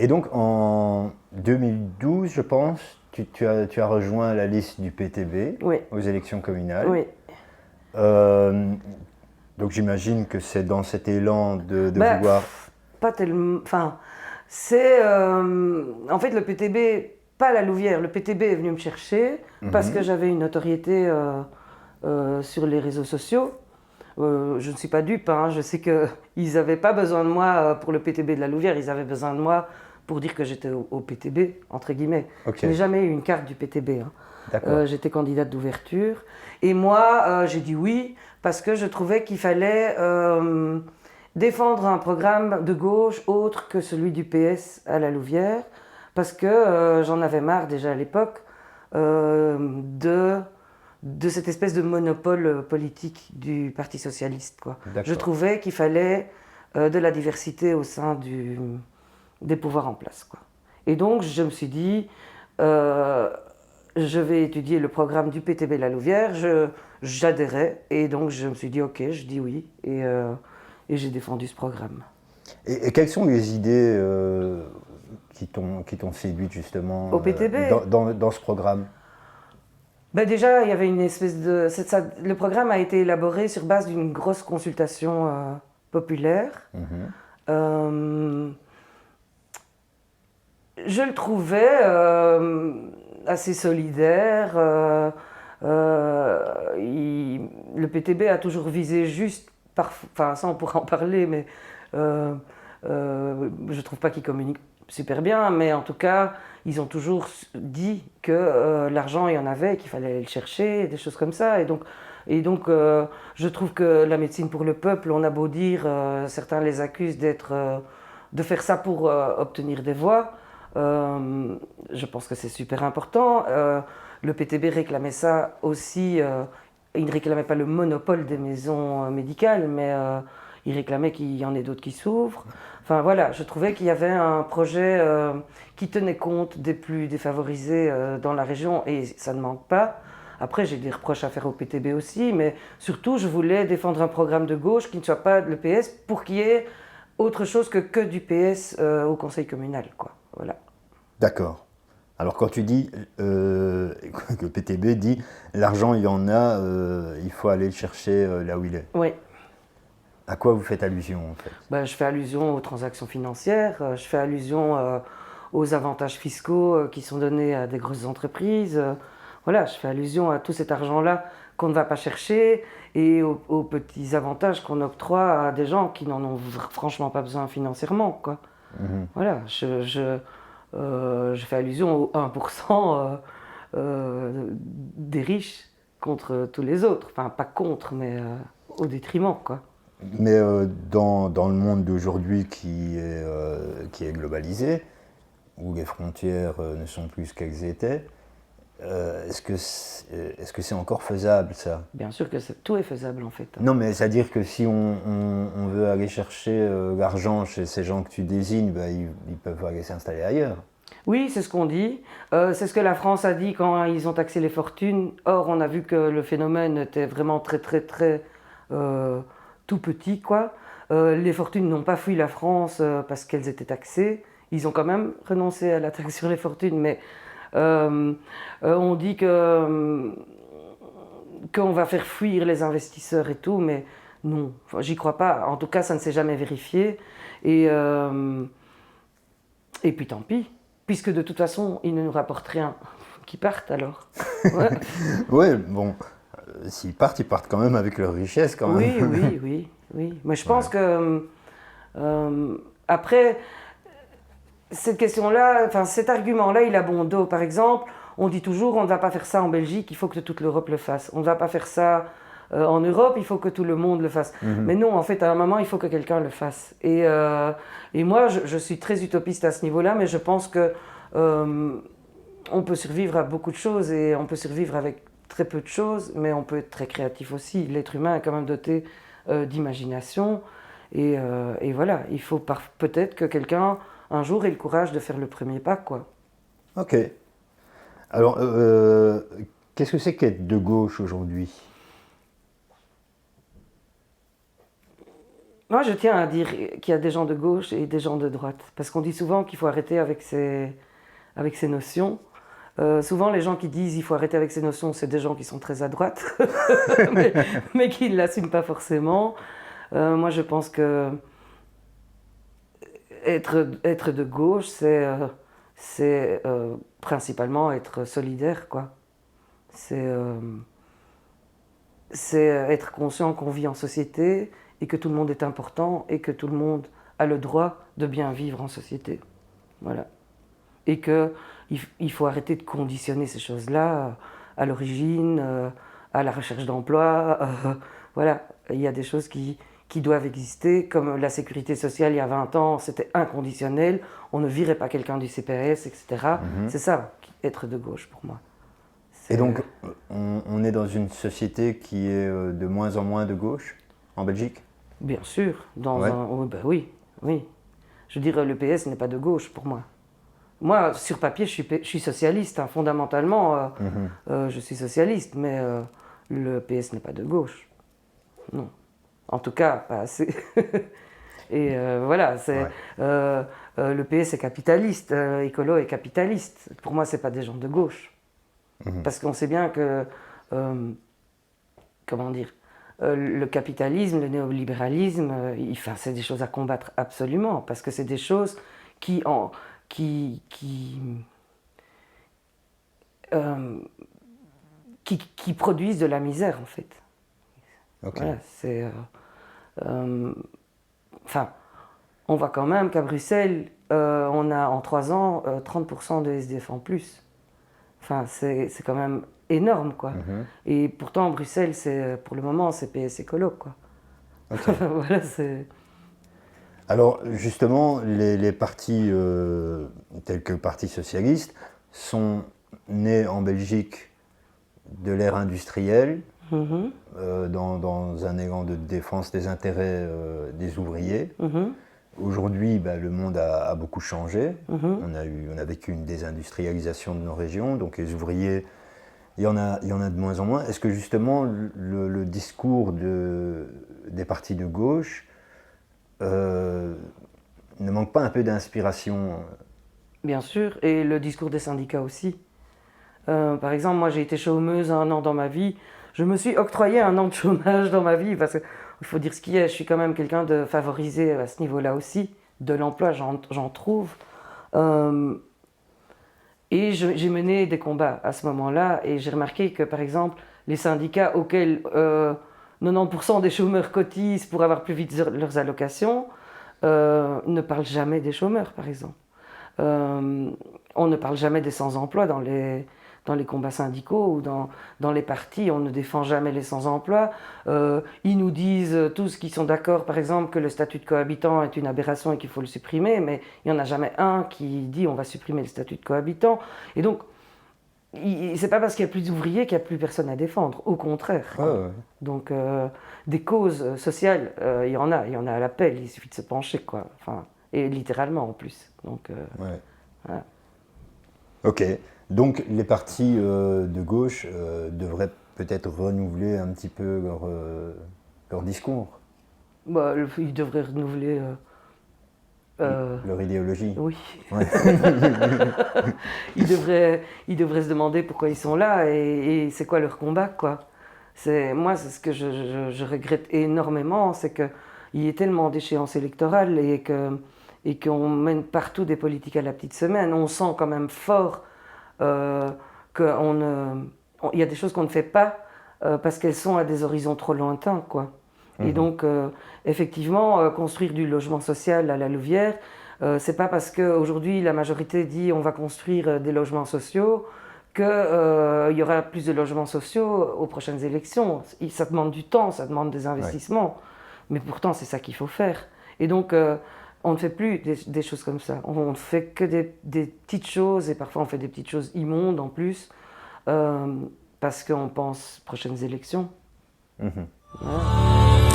Et donc en 2012, je pense, tu as rejoint la liste du PTB Oui, aux élections communales. oui. Euh, donc j'imagine que c'est dans cet élan de Bah, vouloir... pas tellement. Enfin, c'est. En fait, le PTB, pas la Louvière, le PTB est venu me chercher parce que Mhm. j'avais une notoriété sur les réseaux sociaux. Je ne suis pas dupe, hein, je sais qu'ils n'avaient pas besoin de moi pour le PTB de la Louvière, ils avaient besoin de moi pour dire que j'étais au PTB, entre guillemets. Ok, Je n'ai jamais eu une carte du PTB, hein. d'accord. J'étais candidate d'ouverture. Et moi, j'ai dit oui parce que je trouvais qu'il fallait défendre un programme de gauche autre que celui du PS à la Louvière, parce que j'en avais marre déjà à l'époque de cette espèce de monopole politique du Parti socialiste, quoi. Je D'accord. trouvais qu'il fallait de la diversité au sein des pouvoirs en place, quoi. Et donc je me suis dit, euh, je vais étudier le programme du PTB La Louvière, j'adhérais, et donc je me suis dit ok, je dis oui, et j'ai défendu ce programme. Et quelles sont les idées qui t'ont séduit justement Au PTB, dans ce programme? ben déjà il y avait une espèce de... le programme a été élaboré sur base d'une grosse consultation populaire. Mhm. Euh, je le trouvais assez solidaire. Le PTB a toujours visé juste, enfin ça on pourra en parler, mais euh, je trouve pas qu'ils communiquent super bien, mais en tout cas ils ont toujours dit que l'argent il y en avait, qu'il fallait aller le chercher, des choses comme ça, et donc je trouve que la médecine pour le peuple, on a beau dire, certains les accusent de faire ça pour obtenir des voix. Je pense que c'est super important. Le PTB réclamait ça aussi. Il ne réclamait pas le monopole des maisons médicales, mais il réclamait qu'il y en ait d'autres qui s'ouvrent. Enfin voilà, je trouvais qu'il y avait un projet qui tenait compte des plus défavorisés dans la région, et ça ne manque pas. Après, j'ai des reproches à faire au PTB aussi, mais surtout, je voulais défendre un programme de gauche qui ne soit pas le PS pour qu'il y ait autre chose que du PS au conseil communal, quoi. Voilà. D'accord. Alors quand tu dis que le PTB dit l'argent il y en a, il faut aller le chercher là où il est. Oui. À quoi vous faites allusion en fait? Ben, je fais allusion aux transactions financières, je fais allusion aux avantages fiscaux qui sont donnés à des grosses entreprises. Voilà, je fais allusion à tout cet argent-là qu'on ne va pas chercher et aux petits avantages qu'on octroie à des gens qui n'en ont franchement pas besoin financièrement, quoi. Mhm. Voilà, je fais allusion au 1% des riches contre tous les autres. Enfin, pas contre, mais au détriment, quoi. Mais dans le monde d'aujourd'hui qui est globalisé, où les frontières ne sont plus ce qu'elles étaient, est-ce que c'est encore faisable ça? Bien sûr que tout est faisable, en fait, hein. Non, mais c'est-à-dire que si on veut aller chercher l'argent chez ces gens que tu désignes, bah, ils peuvent aller s'installer ailleurs. Oui, c'est ce qu'on dit. C'est ce que la France a dit quand ils ont taxé les fortunes. Or, on a vu que le phénomène était vraiment très, très, très euh, tout petit, quoi. Les fortunes n'ont pas fui la France parce qu'elles étaient taxées. Ils ont quand même renoncé à la taxe sur les fortunes, mais euh, on dit qu'on va faire fuir les investisseurs et tout, mais non, enfin, j'y crois pas. En tout cas, ça ne s'est jamais vérifié. Et, euh, et puis tant pis, puisque de toute façon, ils ne nous rapportent rien. Qu'ils partent alors. Ouais. Ouais, bon, ils partent quand même avec leur richesse quand même. Oui, oui, oui, oui. Mais je pense Ouais. que après, cette question-là, enfin cet argument-là, il a bon dos. Par exemple, on dit toujours on ne va pas faire ça en Belgique, il faut que toute l'Europe le fasse. On ne va pas faire ça en Europe, il faut que tout le monde le fasse. Mhm. Mais non, en fait, à un moment, il faut que quelqu'un le fasse. Et moi, je suis très utopiste à ce niveau-là, mais je pense que euh, on peut survivre à beaucoup de choses et on peut survivre avec très peu de choses, mais on peut être très créatif aussi. L'être humain est quand même doté d'imagination. Et voilà, il faut peut-être que quelqu'un, un jour, ait le courage de faire le premier pas, quoi. Ok. Alors, qu'est-ce que c'est qu'être de gauche aujourd'hui? Moi, je tiens à dire qu'il y a des gens de gauche et des gens de droite. Parce qu'on dit souvent qu'il faut arrêter avec ces notions. Souvent, les gens qui disent qu'il faut arrêter avec ces notions, c'est des gens qui sont très à droite, mais qui ne l'assument pas forcément. Moi, je pense que être de gauche, c'est principalement être solidaire, quoi. C'est être conscient qu'on vit en société et que tout le monde est important et que tout le monde a le droit de bien vivre en société. Voilà. Et qu'il faut arrêter de conditionner ces choses-là à l'origine, à la recherche d'emploi. Voilà, il y a des choses qui doivent exister, comme la sécurité sociale il y a 20 ans, c'était inconditionnel, on ne virait pas quelqu'un du CPS, etc. C'est ça, être de gauche pour moi. Et donc, on est dans une société qui est de moins en moins de gauche, en Belgique? Bien sûr, Ouais. oui. Je veux dire, le PS n'est pas de gauche pour moi. Moi, sur papier, je suis socialiste, hein, fondamentalement, je suis socialiste, mais le PS n'est pas de gauche. Non. En tout cas, pas assez. Et voilà, le PS est capitaliste, écolo est capitaliste. Pour moi, c'est pas des gens de gauche. Parce qu'on sait bien que, comment dire, le capitalisme, le néolibéralisme, c'est des choses à combattre absolument, parce que c'est des choses qui produisent de la misère, en fait. Okay. Voilà, on voit quand même qu'à Bruxelles, on a en 3 ans 30% de SDF en plus. Enfin, c'est quand même énorme, quoi. Et pourtant, Bruxelles, pour le moment, c'est PS écolo, quoi. Okay. Voilà, Alors, justement, les partis tels que le Parti socialiste sont nés en Belgique de l'ère industrielle, dans un élan de défense des intérêts des ouvriers. Aujourd'hui, le monde a beaucoup changé. On a vécu une désindustrialisation de nos régions, donc les ouvriers, il y en a de moins en moins. Est-ce que justement le discours des partis de gauche ne manque pas un peu d'inspiration? Bien sûr, et le discours des syndicats aussi. Par exemple, moi j'ai été chômeuse 1 an dans ma vie. Je me suis octroyé 1 an de chômage dans ma vie parce qu'il faut dire ce qu'il y a, je suis quand même quelqu'un de favorisé à ce niveau-là aussi. De l'emploi, j'en trouve. Et j'ai mené des combats à ce moment-là et j'ai remarqué que par exemple, les syndicats auxquels 90% des chômeurs cotisent pour avoir plus vite leurs allocations ne parlent jamais des chômeurs, par exemple. On ne parle jamais des sans-emploi dans les combats syndicaux ou dans les partis, on ne défend jamais les sans-emploi. Ils nous disent tous qu'ils sont d'accord, par exemple, que le statut de cohabitant est une aberration et qu'il faut le supprimer, mais il n'y en a jamais un qui dit on va supprimer le statut de cohabitant. Et donc, c'est pas parce qu'il y a plus d'ouvriers qu'il n'y a plus personne à défendre, au contraire. Ouais. Donc, des causes sociales, il y en a à l'appel, il suffit de se pencher, quoi. Enfin, et littéralement en plus. Donc, Ouais. voilà. Ok, donc les partis de gauche devraient peut-être renouveler un petit peu leur discours, Ils devraient renouveler. leur idéologie. Oui. Ouais. Ils devraient se demander pourquoi ils sont là et c'est quoi leur combat, quoi. Moi, c'est ce que je regrette énormément, c'est qu'il y ait tellement d'échéances électorales et qu'on mène partout des politiques à la petite semaine. On sent quand même fort qu'il y a des choses qu'on ne fait pas parce qu'elles sont à des horizons trop lointains, quoi. Et donc, effectivement, construire du logement social à la Louvière, c'est pas parce qu'aujourd'hui la majorité dit on va construire des logements sociaux qu'il y aura plus de logements sociaux aux prochaines élections. Ça demande du temps, ça demande des investissements. Mais pourtant, c'est ça qu'il faut faire. Et donc, on ne fait plus des choses comme ça. On ne fait que des petites choses, et parfois on fait des petites choses immondes en plus, parce qu'on pense prochaines élections. Voilà.